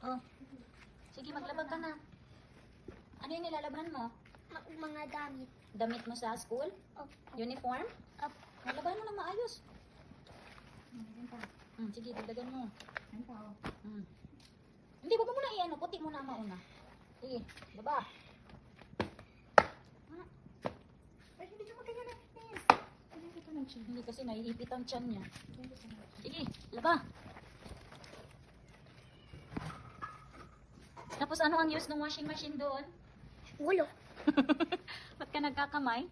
Oh. Sige, maglaba ka na. Ano yung nilalaban mo? Mga gamit. Damit mo sa school? Opo. Uniform? Opo. Malaban mo na maayos. Sige, dagdagan mo. Hindi, wag mo muna i-ano. Puti mo na mauna. Sige, baba. Ay, hindi ka magkagana. Hindi kasi naiipit ang tiyan niya. Sige, laba. Tapos ano ang use ng washing machine doon? Ulo. Ba't ka nagkakamay?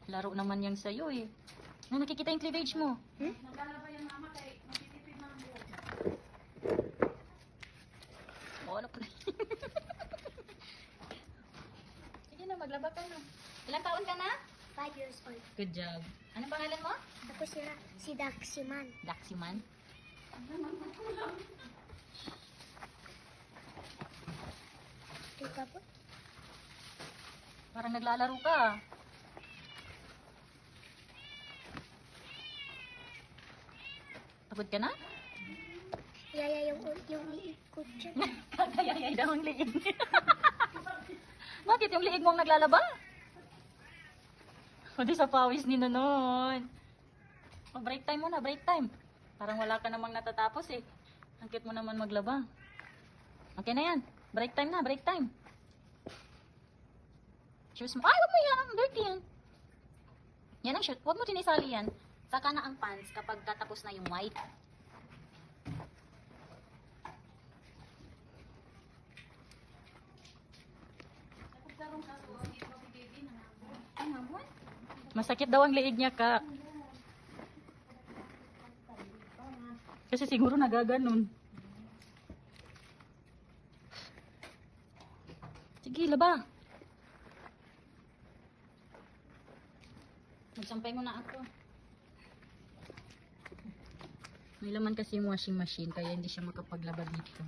Laro naman yan sa'yo eh. Na nakikita yung cleavage mo. Naglalaba yung mama kay matitipid ng buhok. O, ano pa na? Sige na, maglaba ka na. Ilang taon ka na? 5 years old. Good job. Anong pangalan mo? Ako si Daximan. Daximan. Ika po. Parang naglalaro ka. Pagod ka na? Yaya yung liig ko dyan. Kayayay daw ang liig. Bakit yung liig mo ang naglalaba? O di sa pawis ni Nonon. O break time muna, break time. Parang wala ka namang natatapos eh. Ang cute mo naman maglaba. Okay na yan. Break time na, break time. Shoes mo. Ay, wag mo yan. Dirty yan. Yan ang shoot. Wag mo tinisali yan. Saka na ang pants kapag katapos na yung white. Masakit daw ang liig niya ka. Kasi siguro nagaganon. Sige, laba. Magsampay mo na ako. May laman kasi yung washing machine kaya hindi siya makapaglaba dito.